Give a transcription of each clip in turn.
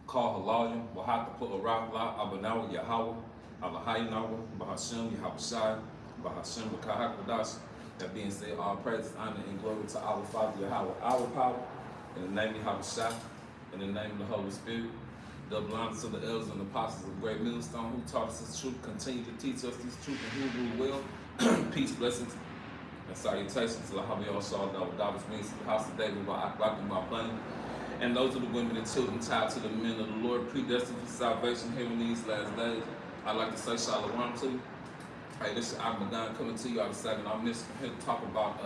call Halayim, Wahatapa Arakla, Abanawa Yahweh, Alahayinawa, Bahashem, Yahawashi, Bahashem, Bakahakadash. That being said, all praise, honor, and glory to our Father Yahweh, our power, in the name of Yahawashi, in the name of the Holy Spirit. Double honor to the elders and apostles of Great Millstone who taught us this truth, continue to teach us this truth, and who rule well. Peace, blessings, and salutations to the Habi Oshal, the Davis Means, the house of David, by Aklak and my planning. And those are the women and children tied to the men of the Lord, predestined for salvation here in these last days. I'd like to say shalom to you. Hey, this is Agmadan coming to you out of second. I'm here to talk about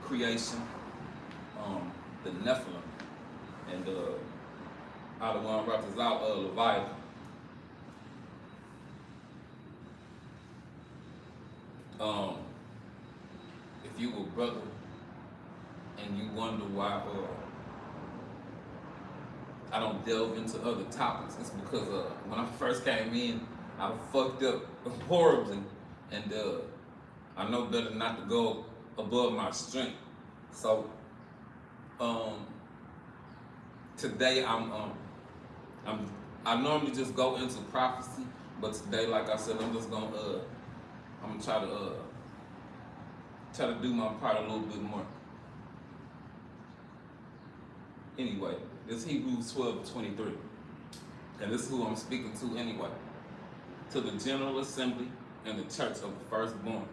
creation, the Nephilim, and out of one represents out Leviathan. If you were brother and you wonder why I don't delve into other topics, it's because when I first came in, I fucked up horribly, and I know better not to go above my strength. So today I normally just go into prophecy, but today, like I said, I'm just gonna try to do my part a little bit more. Anyway, this Hebrews 12:23, and this is who I'm speaking to anyway. To the General Assembly and the Church of the Firstborn.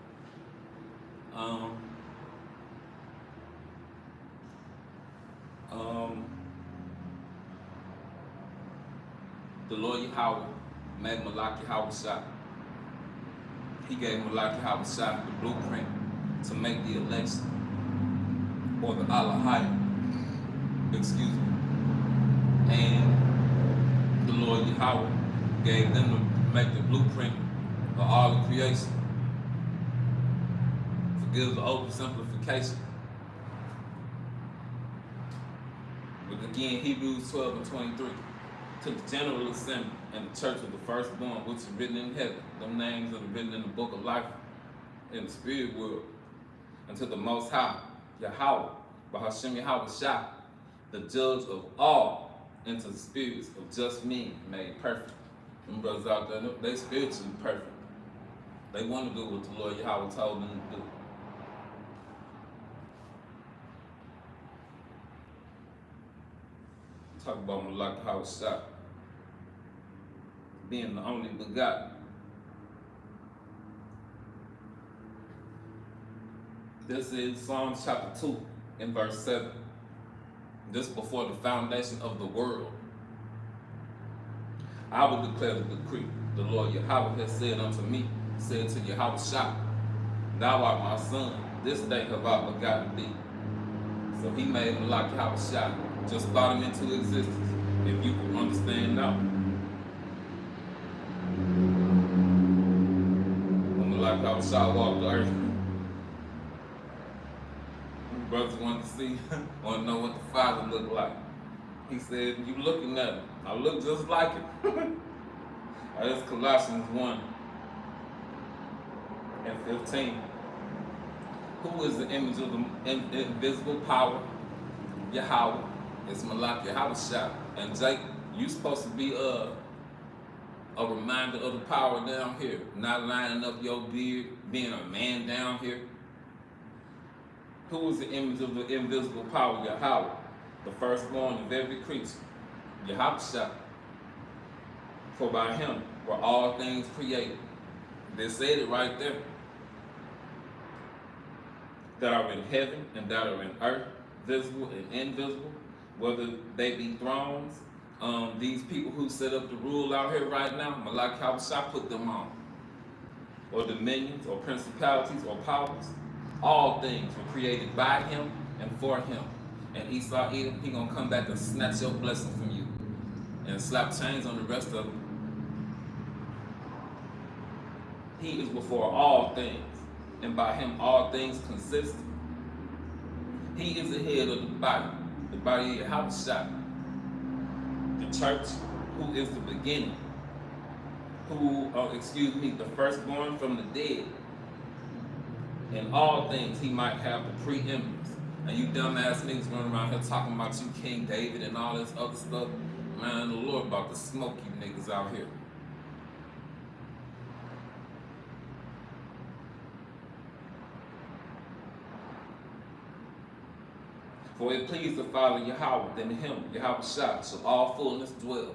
The Lord Yahweh made Malak Yahawashi. He gave Malak Yahawashi the blueprint to make the election, or the Alahayim, excuse me. And the Lord Yahweh gave them to make the blueprint of all the creation. Forgive the oversimplification. But again, Hebrews 12:23. To the General Assembly and the Church of the Firstborn, which is written in heaven. Them names are written in the book of life in the spirit world. And to the Most High, Yahweh, Bahashem Yahawashi, the judge of all, and to the spirits of just men made perfect. Them brothers out there, they spiritually perfect. They want to do what the Lord Yahweh told them to do. Talk about Malak Yahawashi being the only begotten. This is Psalms chapter 2 and verse 7. This before the foundation of the world. I will declare the decree. The Lord Yahweh has said unto me, said to Yahawashi, thou art my son, this day have I begotten thee. So he made Malak Yahawashi, just brought him into existence. If you can understand now. When Malak Yahawashi walked the earth, brothers want to see, want to know what the Father looked like. He said, you looking at him. I look just like him. That's Colossians 1 and 15. Who is the image of the invisible power? Yahweh. It's Malak Yahawashi. And Jake, you supposed to be a reminder of the power down here. Not lining up your beard, being a man down here. Who is the image of the invisible power? Yahweh. The firstborn of every creature. Yahawashi. For by him were all things created. They said it right there. That are in heaven and that are in earth, visible and invisible, whether they be thrones, these people who set up the rule out here right now, Malak Yahawashi put them on, or dominions, or principalities, or powers. All things were created by him and for him. And Esau Edom, he gonna come back and snatch your blessing from you and slap chains on the rest of them. He is before all things, and by him all things consist. He is the head of the body of Yahawashi, the church, who is the beginning, the firstborn from the dead. In all things, he might have the preeminence. And you dumbass niggas running around here talking about you King David and all this other stuff. Man, the Lord about to smoke you niggas out here. For it pleased the Father Yahweh, then him, Yahweh shall all fullness dwell.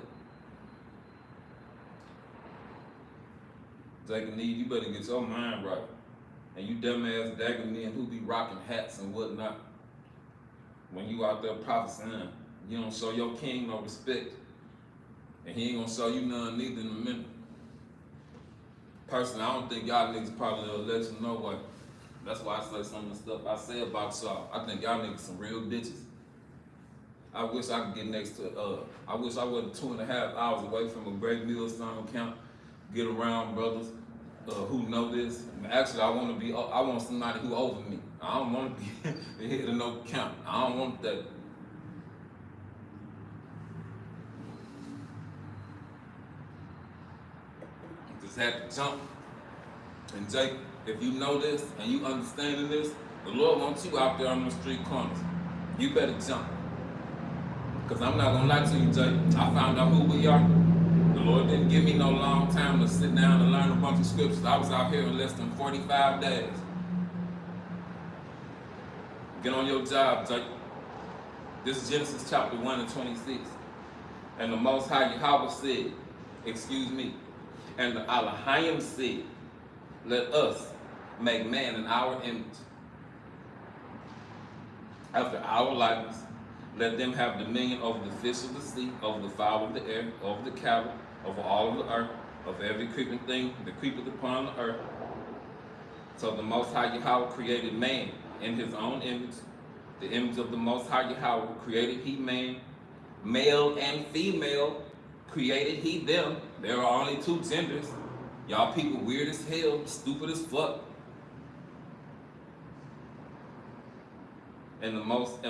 Taking need, you better get your mind right. And you dumbass dagging men who be rocking hats and whatnot. When you out there prophesying, you don't show your king no respect. And he ain't gonna show you none neither in a minute. Personally, I don't think y'all niggas part of the election, no way. That's why I say some of the stuff I say about y'all. I think y'all niggas some real bitches. I wish I could get next to, I wish I wasn't 2.5 hours away from a great millstone camp, get around brothers who know this. Actually, I want somebody who over me. I don't want to be the head of no camp. I don't want that. Just had to jump. And Jake, if you know this and you understanding this, the Lord wants you out there on the street corners. You better jump. Because I'm not going to lie to you, Jake. I found out who we are. The Lord didn't give me no long time to sit down and learn a bunch of scriptures. I was out here in less than 45 days. Get on your job, Jake. This is Genesis chapter 1 and 26. And the Most High Yahweh said, and the Elohim said, let us make man in our image, after our likeness. Let them have dominion over the fish of the sea, over the fowl of the air, over the cattle, over all of the earth, over every creeping thing that creepeth upon the earth. So the Most High Yahweh created man in his own image. The image of the Most High Yahweh created he man. Male and female created he them. There are only two genders. Y'all people weird as hell, stupid as fuck. And the Most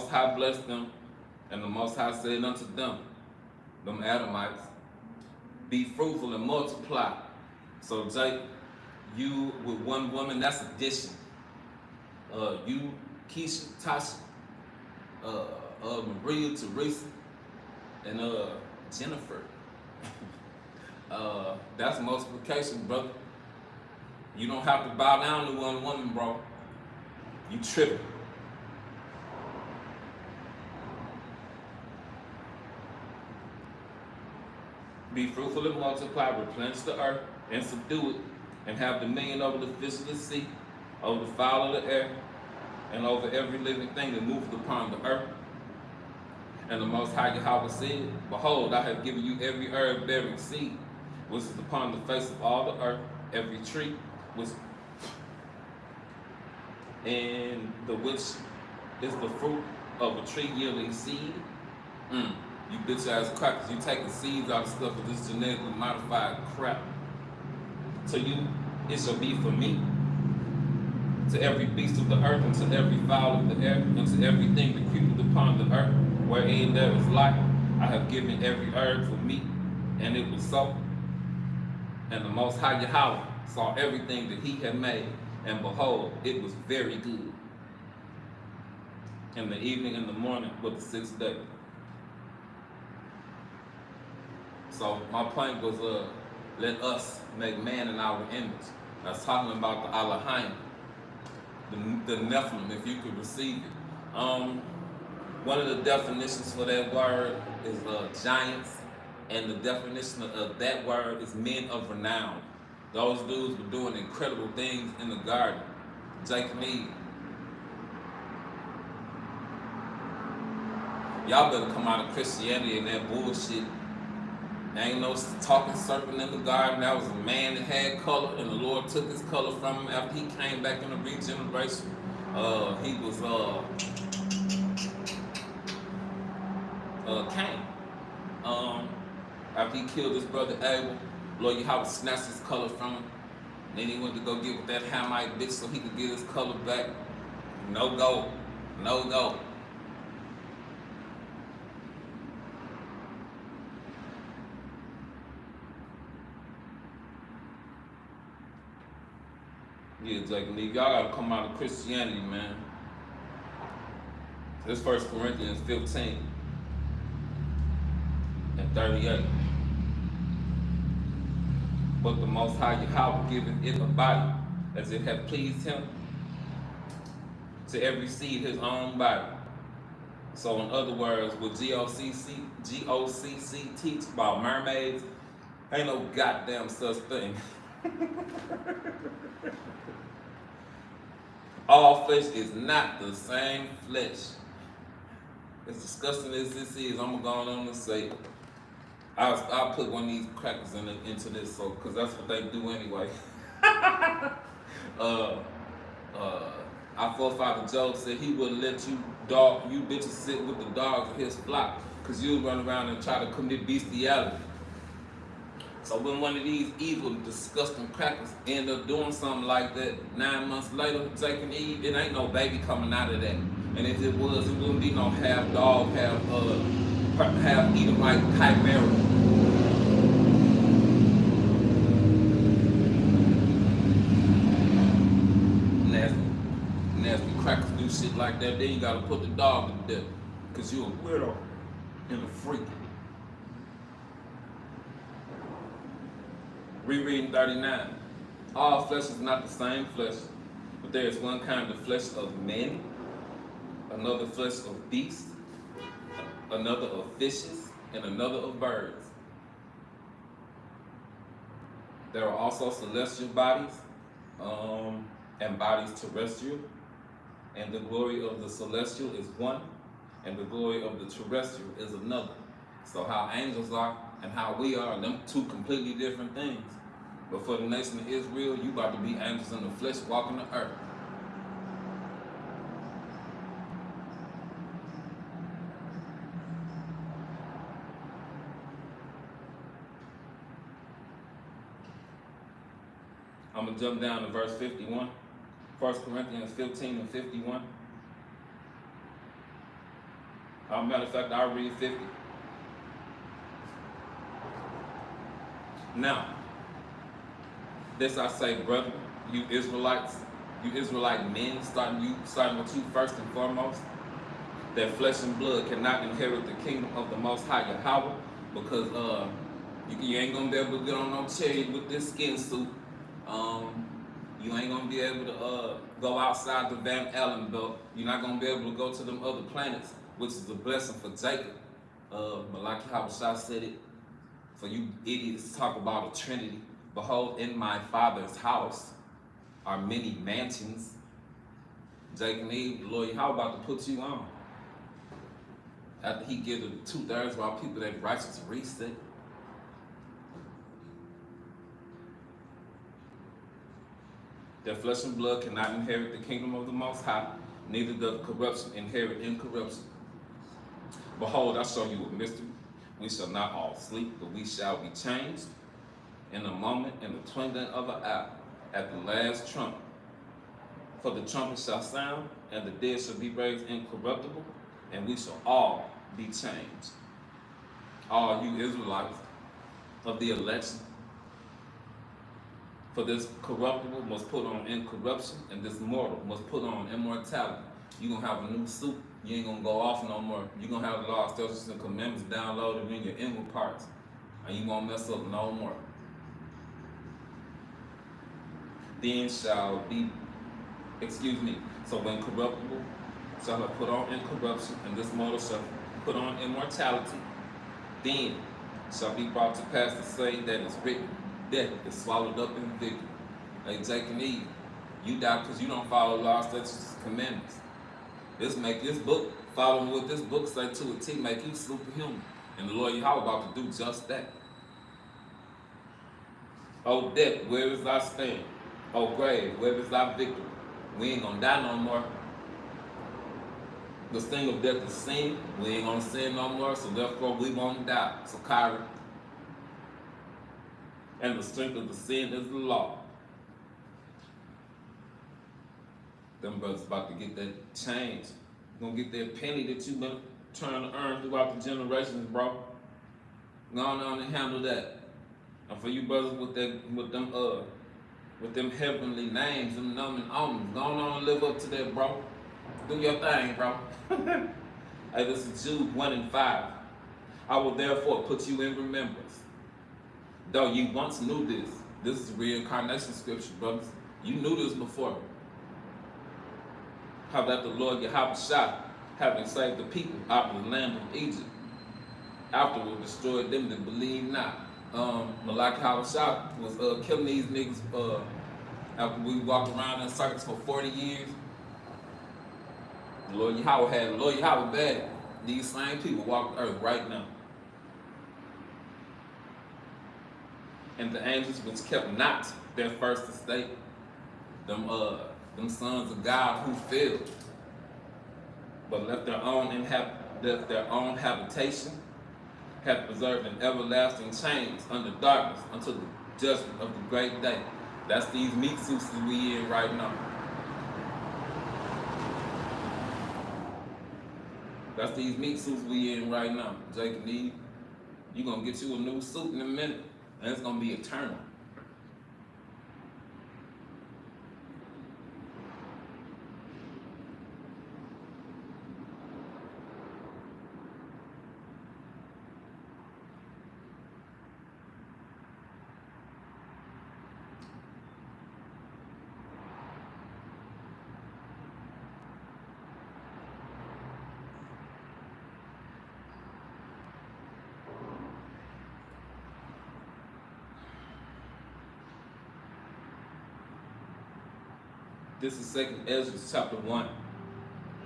High blessed them, and the Most High said unto them, them Adamites, be fruitful and multiply. So Jake, you with one woman, that's addition. You, Keisha, Tasha, Maria, Teresa, and Jennifer. That's multiplication, brother. You don't have to bow down to one woman, bro. You tripping. Be fruitful and multiply, replenish the earth, and subdue it, and have dominion over the fish of the sea, over the fowl of the air, and over every living thing that moveth upon the earth. And the Most High Yahweh said, behold, I have given you every herb bearing seed, which is upon the face of all the earth, every tree, which is the fruit of a tree yielding seed. You bitch ass crackers, you taking seeds out of stuff with this genetically modified crap. To you, it shall be for me. To every beast of the earth, and to every fowl of the air, and to everything that creepeth upon the earth, wherein there is life, I have given every herb for meat, and it was so. And the Most High Yahweh saw everything that he had made, and behold, it was very good. In the evening and the morning was the sixth day. So my point was, let us make man in our image. That's talking about the Elohim, the Nephilim, if you could receive it. One of the definitions for that word is giants, and the definition of that word is men of renown. Those dudes were doing incredible things in the garden. Jacob Eve. Y'all better come out of Christianity and that bullshit. There ain't no talking serpent in the garden. That was a man that had color, and the Lord took his color from him after he came back in the regeneration. He was Cain. After he killed his brother Abel, Lord Yahweh snatched his color from him. Then he went to go get with that Hamite bitch so he could get his color back. No go. No go. Yeah, Jacob Lee, y'all gotta come out of Christianity, man. This 1 Corinthians 15. and 38. But the Most High Yahweh giveth it a body, as it hath pleased him, to every seed his own body. So in other words, what GOCC teach about mermaids, ain't no goddamn such thing. All flesh is not the same flesh. As disgusting as this is, I'm going on and say, I'll put one of these crackers into this, so because that's what they do anyway. Our forefather Job said he wouldn't let you bitches sit with the dogs of his flock, because you'll run around and try to commit bestiality. So when one of these evil, disgusting crackers end up doing something like that 9 months later, Jake and Eve, it ain't no baby coming out of that. And if it was, it wouldn't be no half dog, half Edomite chimera. Nasty crackers do shit like that, then you gotta put the dog to death, because you're a weirdo and a freak. Rereading 39. All flesh is not the same flesh, but there is one kind of flesh of men, another flesh of beasts, another of fishes, and another of birds. There are also celestial bodies, and bodies terrestrial, and the glory of the celestial is one, and the glory of the terrestrial is another. So how angels are and how we are, them two completely different things. But for the nation of Israel, you about to be angels in the flesh walking the earth. I'm going to jump down to verse 51. 1 Corinthians 15 and 51. Matter of fact, I'll read 50. Now, this I say, brother, you Israelites, you Israelite men, starting with you first and foremost, that flesh and blood cannot inherit the kingdom of the Most High Yahweh, because you ain't gonna be able to get on no chariot with this skin suit. You ain't gonna be able to go outside the Van Allen belt. You're not gonna be able to go to them other planets, which is a blessing for Jacob. But like how Shah said it, for you idiots to talk about a Trinity, behold, in my Father's house are many mansions. Jacob and Eve, the Lord, how about to put you on? After he gives the 2/3 of our people that righteous reset. That flesh and blood cannot inherit the kingdom of the Most High, neither does corruption inherit incorruption. Behold, I show you a mystery. We shall not all sleep, but we shall be changed in a moment, in the twinkling of an eye, at the last trumpet. For the trumpet shall sound, and the dead shall be raised incorruptible, and we shall all be changed. All you Israelites of the election, for this corruptible must put on incorruption, and this mortal must put on immortality. You're going to have a new suit. You ain't going to go off no more. You're going to have the law, statutes, and commandments downloaded in your inward parts, and you won't mess up no more. Then shall be, so when corruptible shall have put on incorruption, and this mortal shall put on immortality, then shall be brought to pass the saying that is written, death is swallowed up in victory. Like Jake and Eve, you die because you don't follow law, statutes, and commandments. This book, following what this book say to a T, make you superhuman. And the Lord Yahweh about to do just that. Oh death, where is thy stand? Oh grave, where is thy victory? We ain't gonna die no more. The sting of death is sin. We ain't gonna sin no more, so therefore we won't die. So Kyrie. And the strength of the sin is the law. Them brothers about to get that change. You're gonna get that penny that you've been trying to earn throughout the generations, bro. Go on and handle that. And for you brothers with them heavenly names, them numbing omens, go on and live up to that, bro. Do your thing, bro. Hey, this is Jude 1 and 5. I will therefore put you in remembrance. Though you once knew this. This is reincarnation scripture, brothers. You knew this before. How that the Lord Yahweh, having saved the people out of the land of Egypt, afterward destroyed them that believe not. Malak Yahweh was killing these niggas after we walked around in circles for 40 years. Lord Yahweh bad. These same people walk the earth right now. And the angels which kept not their first estate, them sons of God who failed, but left their own habitation, hath preserved in everlasting chains under darkness until the judgment of the great day. That's these meat suits that we in right now. That's these meat suits we in right now. Jake and Eve, you gonna get you a new suit in a minute, and it's gonna be eternal. This is 2nd Ezra chapter 1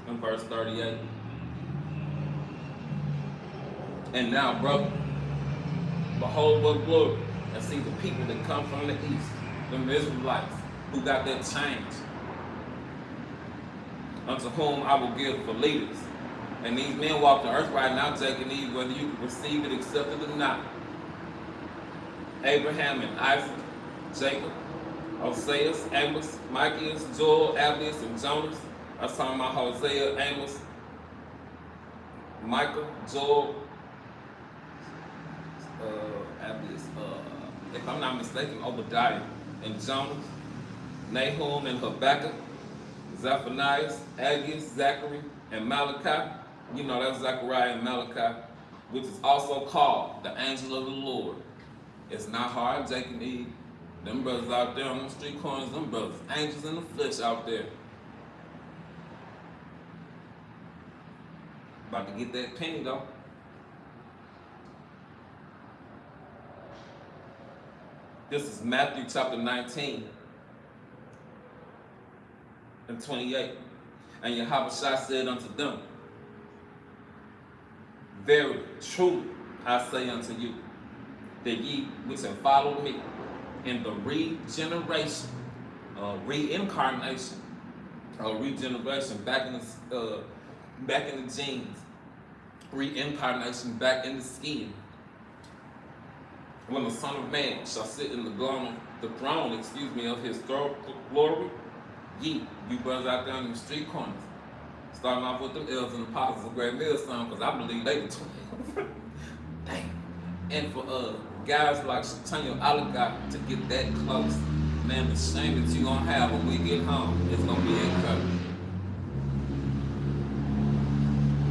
and verse 38. And now, brother, behold what glory, and see the people that come from the east, them Israelites, who got their change, unto whom I will give for leaders. And these men walk the earth right now, Jake and Eve, whether you can receive it, accept it or not. Abraham and Isaac, Jacob, Hoseas, Amos, Micaias, Joel, Abdias, and Jonas. I was talking about Hosea, Amos, Micah, Joel, Abdias, if I'm not mistaken, Obadiah and Jonas, Nahum and Habakkuk, Zephaniah, Aggius, Zachary, and Malachi. You know, that's Zechariah and Malachi, which is also called the angel of the Lord. It's not hard, Jake and Eve. Them brothers out there on the street corners, them brothers, angels in the flesh out there. About to get that penny though. This is Matthew chapter 19 and 28. And Yahweh said unto them, Verily, truly, I say unto you, that ye which have followed me in the regeneration, reincarnation, regeneration back in the genes, reincarnation back in the skin. When the Son of Man shall sit in the throne, of his glory, ye, you brothers out there in the street corners, starting off with them elders and apostles of great millstone, because I believe they were 12. Dang. And for guys like Shatanio Oligat to get that close, man, the shame that you're going to have when we get home is going to be incredible.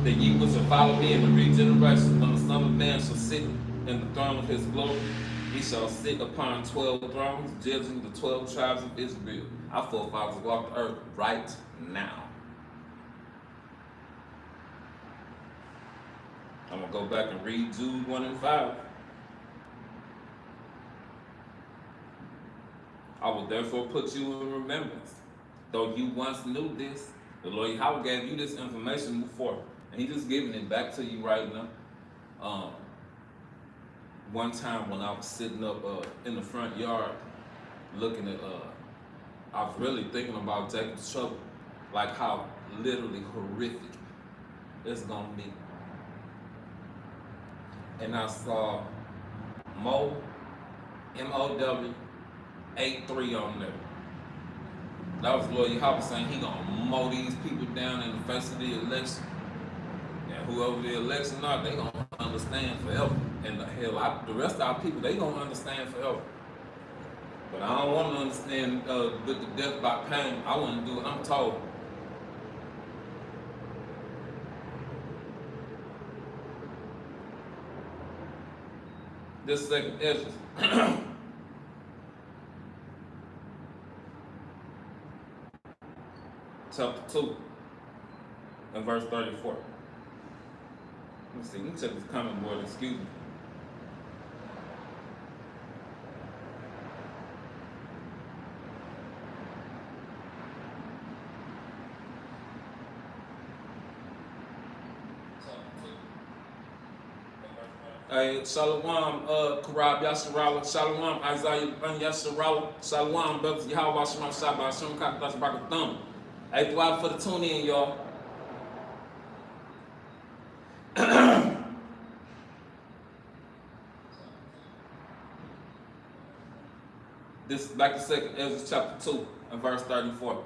That ye which shall follow me in the regeneration, when the Son of Man shall sit in the throne of his glory, he shall sit upon 12 thrones, judging the 12 tribes of Israel. Our forefathers walk the earth right now. I'm going to go back and read Jude 1 and 5. I will therefore put you in remembrance, though you once knew this. The Lord Yahweh gave you this information before, and he just giving it back to you right now. One time when I was sitting up in the front yard looking at, I was really thinking about Jacob's trouble, like how literally horrific it's gonna be. And I saw Mo, M-O-W, 83 on there. That was Lord Yahweh saying he gonna mow these people down in the face of the election. And whoever the election are, they gonna understand forever. And the rest of our people, they gonna understand forever. But I don't want to understand with the death by pain. I want to do what I'm told. This second Ezra. Chapter 2 and verse 34. Let me see, let me check this comment board, excuse me. Hey, Shalom, Karab Yasharala, Shalom, Isaiah Yasharala, Shalom, brothers, Yahweh, Shema, Shabbat, Shem, Kakadash, Barakathum. Hey, thrive for the tune in, y'all. This is like the second Ezra chapter 2 and verse 34.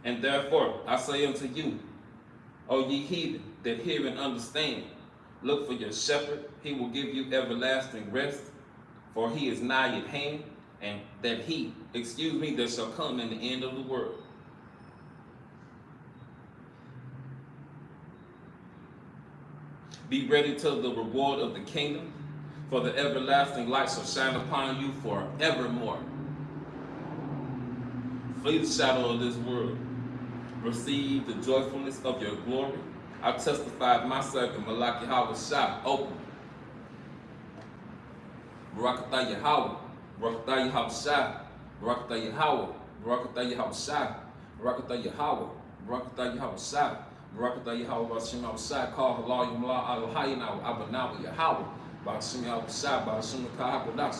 And therefore I say unto you, O ye heathen, that hear and understand, look for your shepherd, he will give you everlasting rest, for he is nigh at hand, and that that shall come in the end of the world. Be ready till the reward of the kingdom, for the everlasting light shall shine upon you forevermore. Flee the shadow of this world. Receive the joyfulness of your glory. I testified myself in Malaki Hawashah open. Barakatah Yahweh, Barakatah Yahweh, Barakatah Yahweh, Barakatah Yahweh, Barakatah Yahweh, Barakatah Yahweh, Barakatah Yahweh, Bashim Yahweh, call Halal Yumla Al-Hayinaw, Abanawa Yahweh, Bashim Yahweh, Bashim Kahakodas.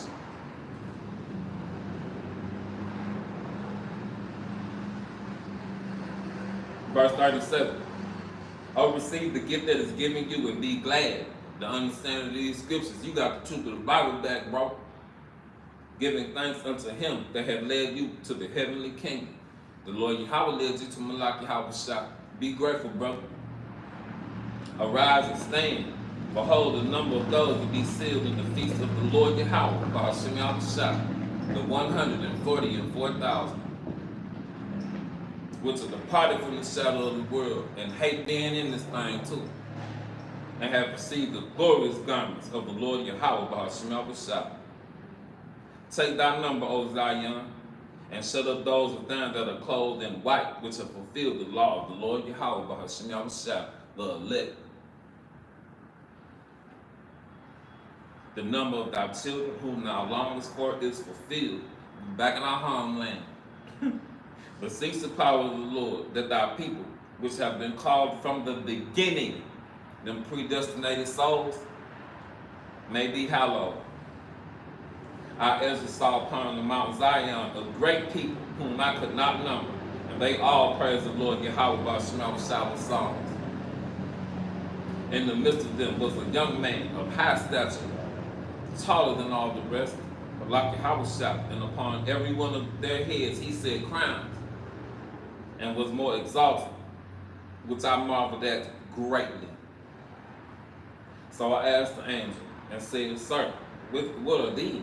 Verse 37. Oh, receive the gift that is given you and be glad. The understanding of these scriptures. You got the truth of the Bible back, bro. Giving thanks unto him that had led you to the heavenly kingdom. The Lord Yahweh led you to Malaki Hawashah. Be grateful, brother. Arise and stand. Behold, the number of those to be sealed in the feast of the Lord Yahweh, Ba'ashim Yahweh, the 144,000, which are departed from the shadow of the world, and hate being in this thing too, and have received the glorious garments of the Lord Yahweh, Ba'ashim Yahweh. Take thy number, O Zion, and shut up those within that are clothed in white, which have fulfilled the law of the Lord Yahweh, Ba'ashim Yahweh, the elect. The number of thy children whom thou longest for is fulfilled, back in our homeland. But seek the power of the Lord, that thy people, which have been called from the beginning, them predestinated souls, may be hallowed. I Ezra saw upon the Mount Zion a great people whom I could not number, and they all praise the Lord Yahweh by Shema with songs. In the midst of them was a young man of high stature, taller than all the rest, but like Yahweh shot, and upon every one of their heads he said crowns, and was more exalted, which I marveled at greatly. So I asked the angel, and said, Sir, what are these?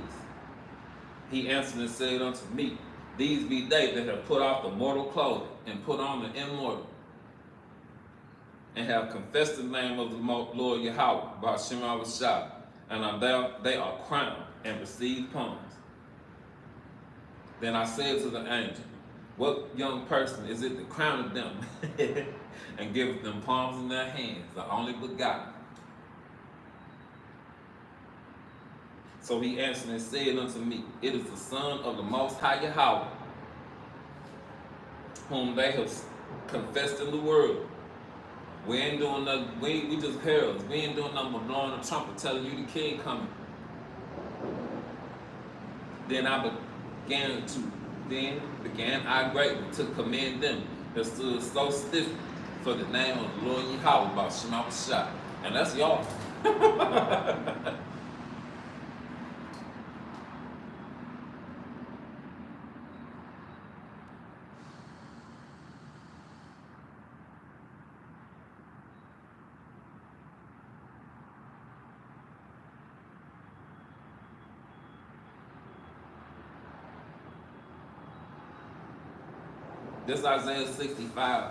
He answered and said unto me, These be they that have put off the mortal clothing, and put on the immortal, and have confessed the name of the Lord Yahweh, by Shema Rashad, and they are crowned, and receive palms. Then I said to the angel, What young person is it that crowned them, and giveth them palms in their hands, the only begotten? So he answered and said unto me, It is the Son of the Most High Yahweh, whom they have confessed in the world. We ain't doing nothing, we just heralds. We ain't doing nothing but blowing the trumpet, telling you the king coming. Then began I greatly to commend them that stood so stiff for the name of the Lord Yahweh by Shema Rashad. And that's y'all. This is Isaiah 65,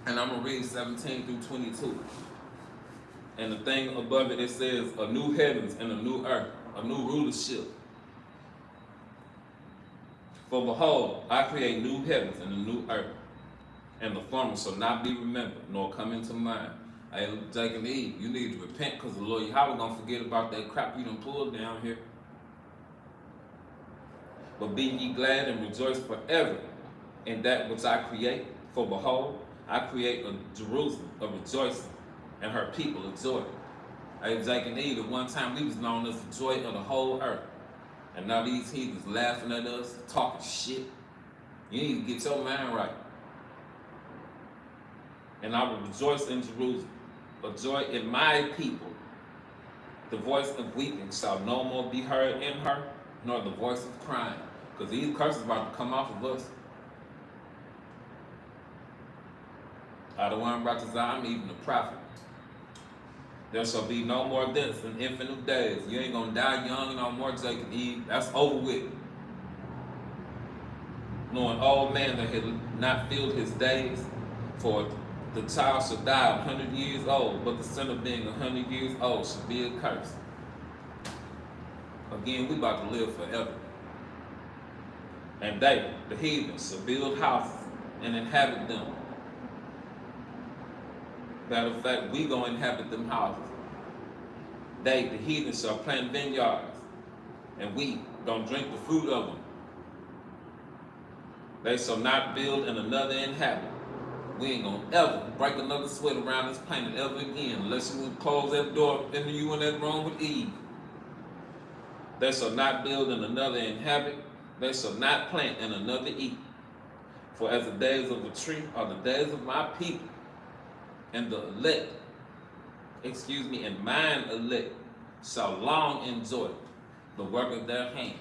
and I'm going to read 17 through 22. And the thing above it, it says a new heavens and a new earth, a new rulership. For behold, I create new heavens and a new earth, and the former shall not be remembered, nor come into mind. Hey, Jacob and Eve, you need to repent because the Lord Yahweh gonna forget about that crap you done pulled down here. But be ye glad and rejoice forever in that which I create. For behold, I create a Jerusalem, a rejoicing, and her people a joy. Hey, Jacob and Eve, at one time we was known as the joy of the whole earth. And now these heathens laughing at us, talking shit. You need to get your mind right. And I will rejoice in Jerusalem, a joy in my people. The voice of weeping shall no more be heard in her, nor the voice of crying. Because these curses are about to come off of us. I the one brought to Zion, even the prophet. There shall be no more deaths in infinite days. You ain't gonna die young no more, Jacob Eve. That's over with. Nor an old man that had not filled his days, for the child shall die 100 years old, but the sinner being 100 years old shall be accursed. Again, we about to live forever. And they, the heathens, shall build houses and inhabit them. Matter of fact, we gonna inhabit them houses. They, the heathens, shall plant vineyards, and we gonna drink the fruit of them. They shall not build and another inhabit. We ain't gonna ever break another sweat around this planet ever again, unless you would close that door into you in that room with Eve. They shall not build and another inhabit. They shall not plant and another eat. For as the days of a tree are the days of my people, and the elect, and mine elect, shall long enjoy the work of their hands.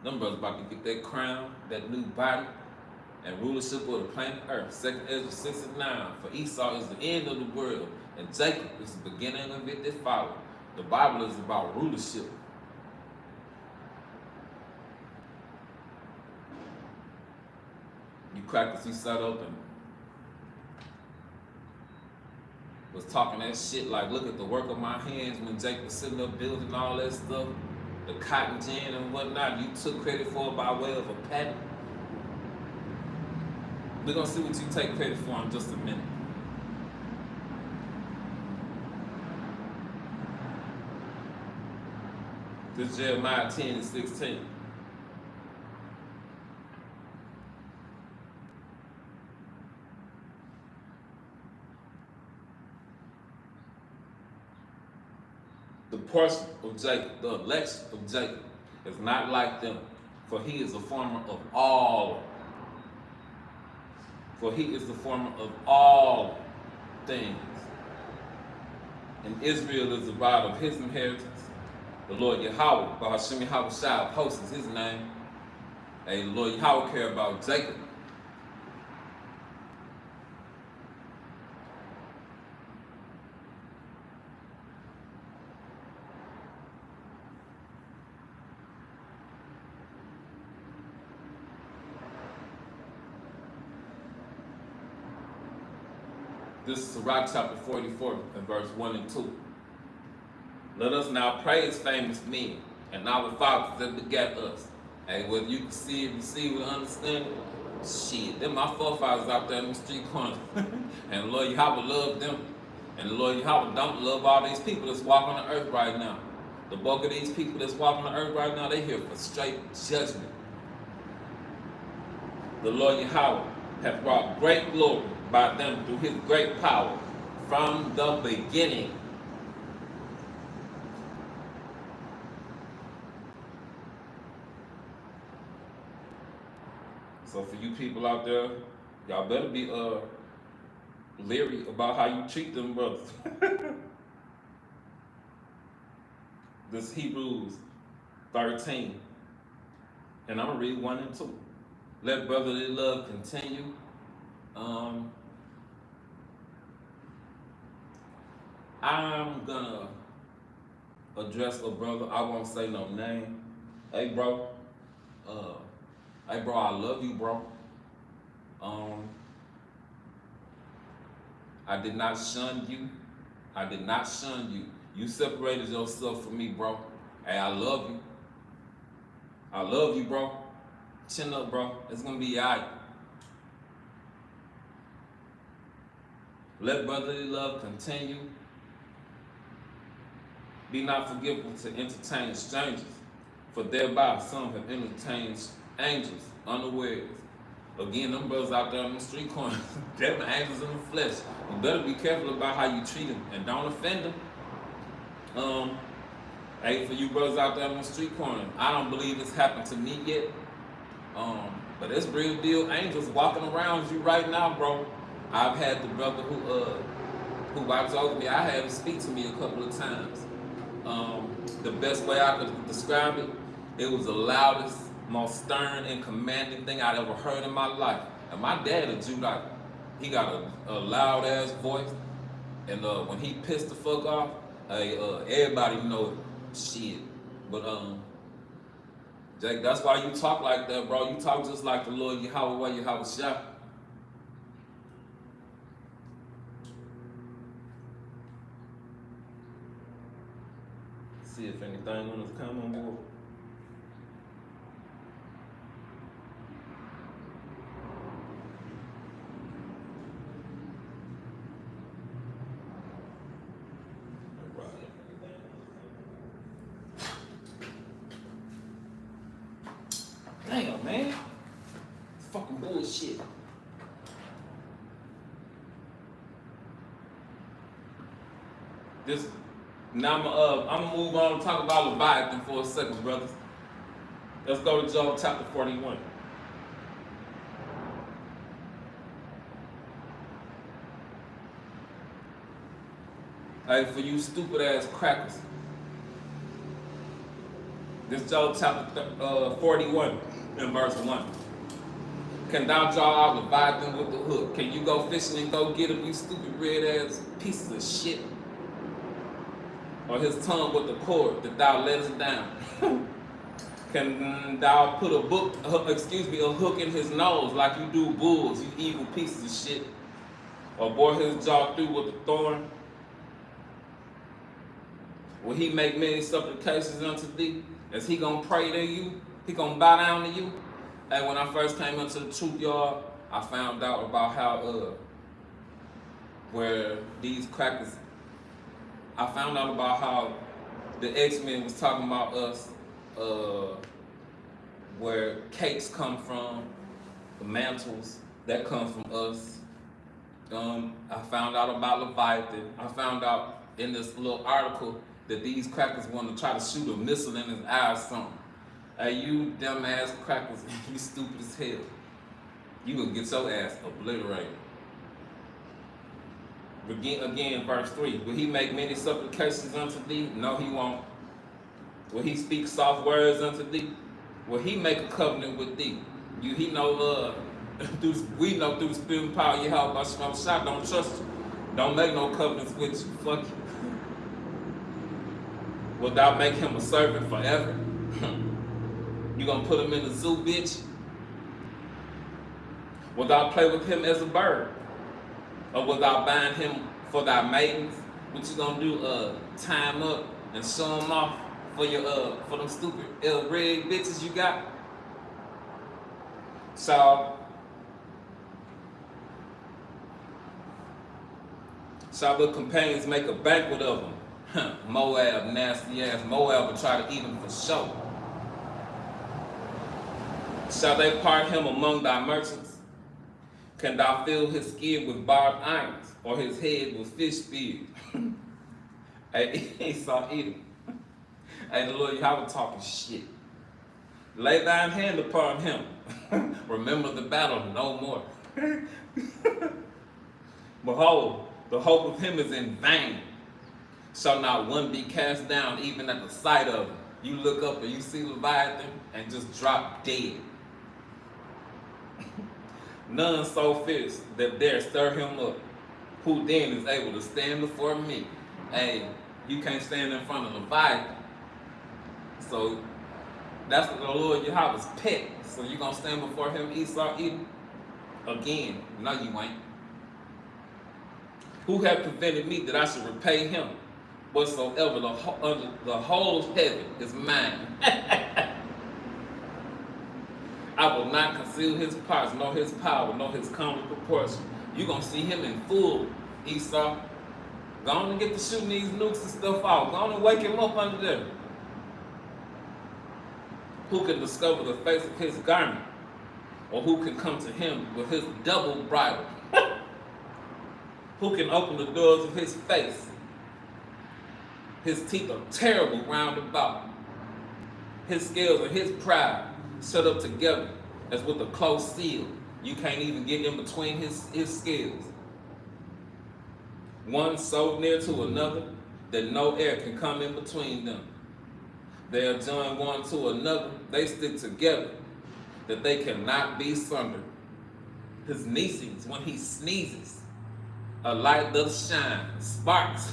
Them brothers about to get that crown, that new body, and rulership of the planet Earth. 2 Ezra 6:9. For Esau is the end of the world, and Jacob is the beginning of it that followed. The Bible is about rulership. You crackers, you sat up and was talking that shit like, look at the work of my hands when Jacob was sitting up building all that stuff, the cotton gin and whatnot. You took credit for it by way of a patent. We're gonna see what you take credit for in just a minute. This is Jeremiah 10:16. The portion of Jacob, the election of Jacob, is not like them, for he is the former of all. For he is the former of all things. And Israel is the rod of his inheritance. The Lord Yahweh, Bahashim Yahweh Shai, posts his name. Hey, the Lord Yahweh care about Jacob. This is Sirach chapter 44 and verse 1 and 2. Let us now praise famous men and our fathers that begat us. Hey, whether you can see it, receive it, understand it, shit, they're my forefathers out there in the street corners. And the Lord Yahweh loved them. And the Lord Yahweh don't love all these people that's walking on the earth right now. The bulk of these people that's walking on the earth right now, they here for straight judgment. The Lord Yahweh hath brought great glory by them through his great power from the beginning. So for you people out there, y'all better be leery about how you treat them brothers. This Hebrews 13, and I'm gonna read 1 and 2. Let brotherly love continue. I'm gonna address a brother. I won't say no name. Hey, bro. Hey, bro. I love you, bro. I did not shun you. I did not shun you. You separated yourself from me, bro. Hey, I love you. I love you, bro. Chin up, bro. It's gonna be alright. Let brotherly love continue. Be not forgetful to entertain strangers, for thereby some have entertained angels unawares. Again, them brothers out there on the street corners, them angels in the flesh. You better be careful about how you treat them and don't offend them. Hey, for you brothers out there on the street corner, I don't believe it's happened to me yet. But it's real deal angels walking around you right now, bro. I've had the brother who I told me, I had him speak to me a couple of times. The best way I could describe it, it was the loudest, most stern and commanding thing I'd ever heard in my life. And my dad, a Judite, he got a loud ass voice, and when he pissed the fuck off, everybody know it. Shit. But Jake, that's why you talk like that, bro. You talk just like the Lord Yahweh Shah. See if anything on the comment board. Damn, man. It's fucking bullshit. Now I'm gonna move on and talk about Leviathan for a second, brothers. Let's go to Job chapter 41. Hey, for you stupid ass crackers. This Job chapter 41 and verse 1. Can thou draw out Leviathan with the hook? Can you go fishing and go get him, you stupid red ass pieces of shit? Or his tongue with the cord that thou lettest down? Can thou put a hook in his nose like you do bulls, you evil pieces of shit? Or bore his jaw through with a thorn? Will he make many supplications unto thee? Is he gonna pray to you? He gonna bow down to you? And when I first came into the truth yard, I found out about how where these crackers, I found out about how the X-Men was talking about us, where cakes come from, the mantles that come from us. I found out about Leviathan. I found out in this little article that these crackers want to try to shoot a missile in his eye or something. Hey, you dumb ass crackers, you stupid as hell. You gonna get your ass obliterated. Again, verse 3. Will he make many supplications unto thee? No, he won't. Will he speak soft words unto thee? Will he make a covenant with thee? We know through the spirit and power you help us from shot. Don't trust you. Don't make no covenants with you. Fuck you. Will thou make him a servant forever? You gonna put him in the zoo, bitch? Will thou play with him as a bird? Or will thou bind him for thy maidens? What you gonna do? Tie him up and show him off for your for them stupid red bitches you got? Shall the companions make a banquet of them? Moab, nasty ass Moab will try to eat him for sure. Shall they part him among thy merchants? Can thou fill his skin with barbed irons, or his head with fish spears? Hey, Esau eat him. Hey, the Lord Yahweh talking shit. Lay thine hand upon him. Remember the battle no more. Behold, the hope of him is in vain. Shall not one be cast down even at the sight of him? You look up and you see Leviathan and just drop dead. None so fierce that dare stir him up. Who then is able to stand before me? Hey, you can't stand in front of Leviathan. So that's the Lord Yahweh's pet. So you gonna stand before him, Esau, Edom? Again, no you ain't. Who hath prevented me that I should repay him whatsoever under the whole heaven is mine? I will not conceal his parts, nor his power, nor his comely proportion. You're going to see him in full, Esau. Go on and get to shooting these nukes and stuff out. Go on and wake him up under there. Who can discover the face of his garment? Or who can come to him with his double bridle? Who can open the doors of his face? His teeth are terrible round about. His scales and his pride set up together as with a close seal. You can't even get in between his scales. One so near to another that no air can come in between them. They are joined one to another. They stick together that they cannot be sundered. His neesings, when he sneezes, a light does shine, sparks.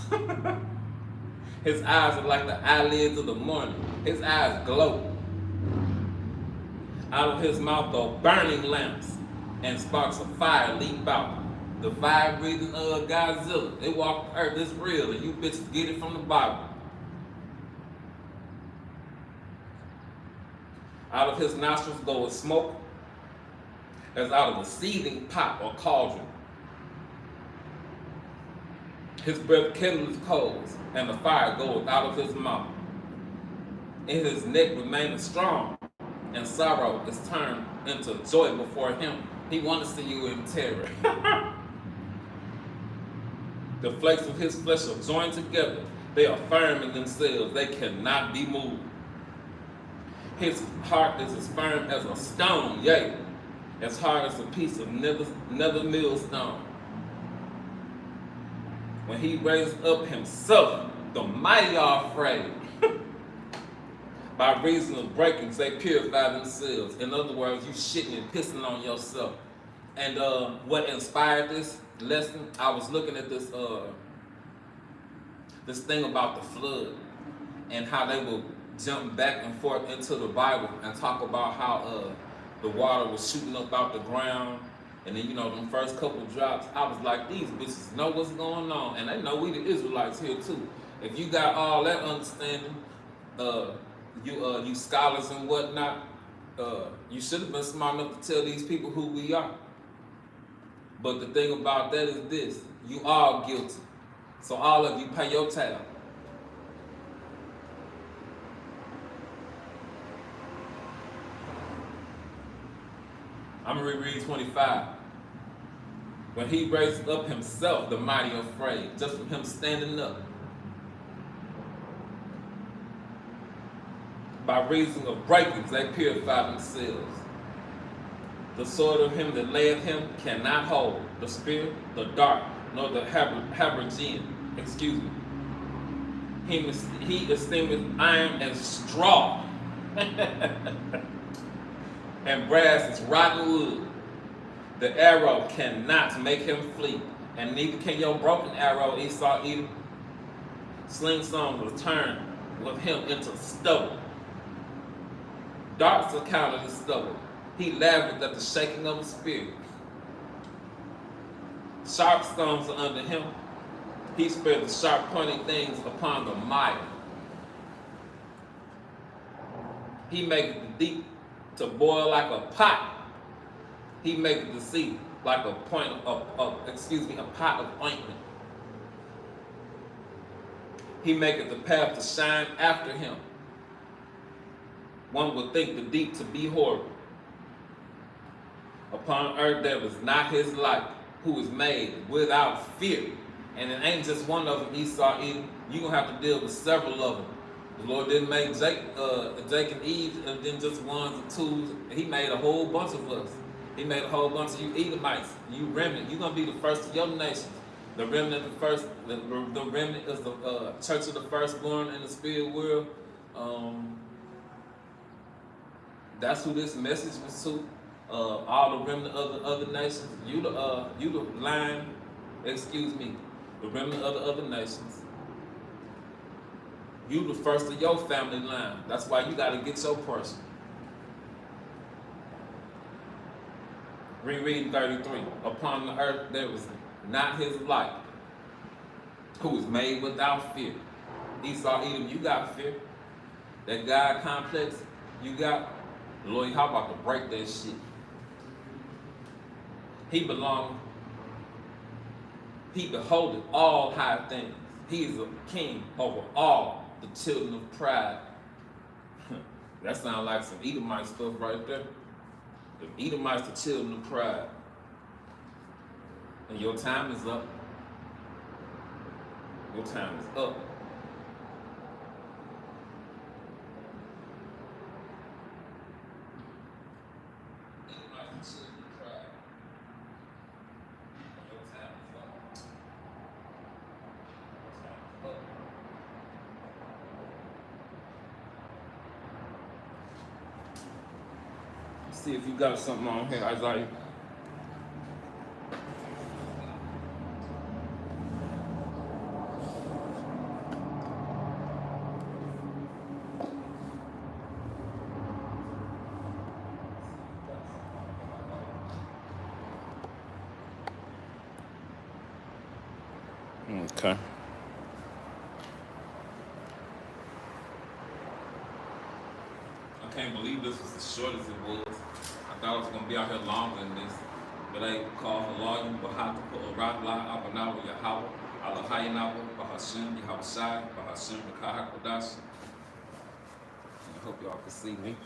His eyes are like the eyelids of the morning. His eyes glow. Out of his mouth go burning lamps, and sparks of fire leap out. The fire-breathing Godzilla. They walk the earth. It's real, and you bitches get it from the Bible. Out of his nostrils goeth smoke, as out of a seething pot or cauldron. His breath kindleth coals, and the fire goeth out of his mouth. In his neck remaineth strong, and sorrow is turned into joy before him. He wants to see you in terror. The flakes of his flesh are joined together. They are firm in themselves. They cannot be moved. His heart is as firm as a stone, yea, as hard as a piece of nether millstone. When he raised up himself, the mighty are afraid. By reason of breakings, they purify themselves. In other words, you shitting and pissing on yourself. And what inspired this lesson, I was looking at this this thing about the flood and how they will jump back and forth into the Bible and talk about how the water was shooting up out the ground. And then, them first couple drops, I was like, these bitches know what's going on. And they know we the Israelites here too. If you got all that understanding, you scholars and whatnot, you should have been smart enough to tell these people who we are. But the thing about that is this, you are guilty. So all of you pay your tab. I'm going to reread 25. When he raised up himself, the mighty afraid, just from him standing up. By reason of breakings, they purify themselves. The sword of him that layeth him cannot hold the spear, the dart, nor the habergeon. He esteemeth iron as straw, and brass is rotten wood. The arrow cannot make him flee, and neither can your broken arrow, Esau, either. Slingstones will turn with him into stubble. Darts are counted as stubble. He laughed at the shaking of a spear. Sharp stones are under him. He spread the sharp pointed things upon the mire. He maketh the deep to boil like a pot. He maketh the sea like a pot of ointment. He maketh the path to shine after him. One would think the deep to be horrible. Upon earth there was not his like, who is made without fear. And it ain't just one of them, Esau, either. You're going to have to deal with several of them. The Lord didn't make Jake and Eve, and then just ones and twos. He made a whole bunch of us. He made a whole bunch of you Edomites, you remnant. You're going to be the first of your nation. The remnant, the remnant is the church of the firstborn in the spirit world. That's who this message was to. All the remnant of the other nations. You the line, the remnant of the other nations. You the first of your family line. That's why you got to get your portion. Reread 33. Upon the earth there was not his like, who is made without fear. Esau, Edom, you got fear. That God complex you got, the Lord, how about to break that shit? He beholdeth all high things. He is a king over all the children of pride. That sounds like some Edomite stuff right there. The Edomites, the children of pride. And your time is up. Your time is up. Edomites, the children of pride. Your time is up. Your time is up. See if you got something on here, Isaiah. Okay. I can't believe this was as short as it was. I thought it was gonna be out here longer than this. But they call Halayim, Bahatupa, Aratla, Abanawa, Yahweh, Alahayanawa, Bahashim, Yahushai, Bahashim, Bakahakodash. I hope y'all can see me.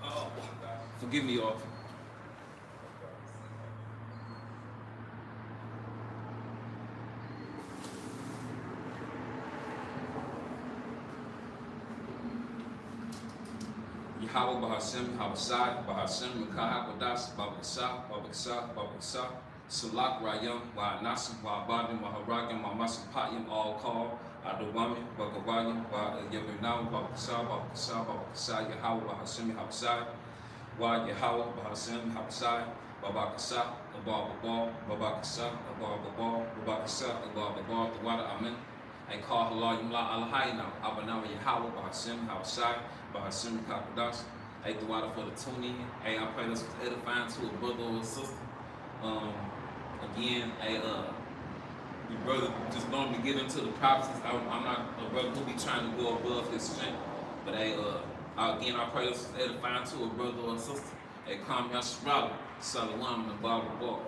Oh, forgive me, y'all. Yahweh Bahashem, Yahushai, Bahashem, Mekahakodash, Babakasha, Babakasha, Babakasha, Salak Rayam, Wa'anasim, Wa'abadim, Wa'haragim, Wa'masapayim, all called, Adawami, Bagawayim, Wa'yabinam, Babakasha, Babakasha, Babakasha, Yahweh Bahashem, Yahushai, Yahweh Bahashem, Yahushai, Babakasha, Abababal, Babakasha, Abababal, Babakasha, Abababal, the water, Amen. And call Halayim La Alahayna, Abanawa Yahweh Bahashem, Yahushai, Bahashim Kakodash. Hey, the water for the tuning. Hey, I pray this was edifying to a brother or a sister. Again, hey, your brother just normally get into the prophecies. I'm not a brother who be trying to go above his strength. But hey, again, I pray this was edifying to a brother or a sister. Hey, Kam Yashrala, Salawam, and Baba Ball.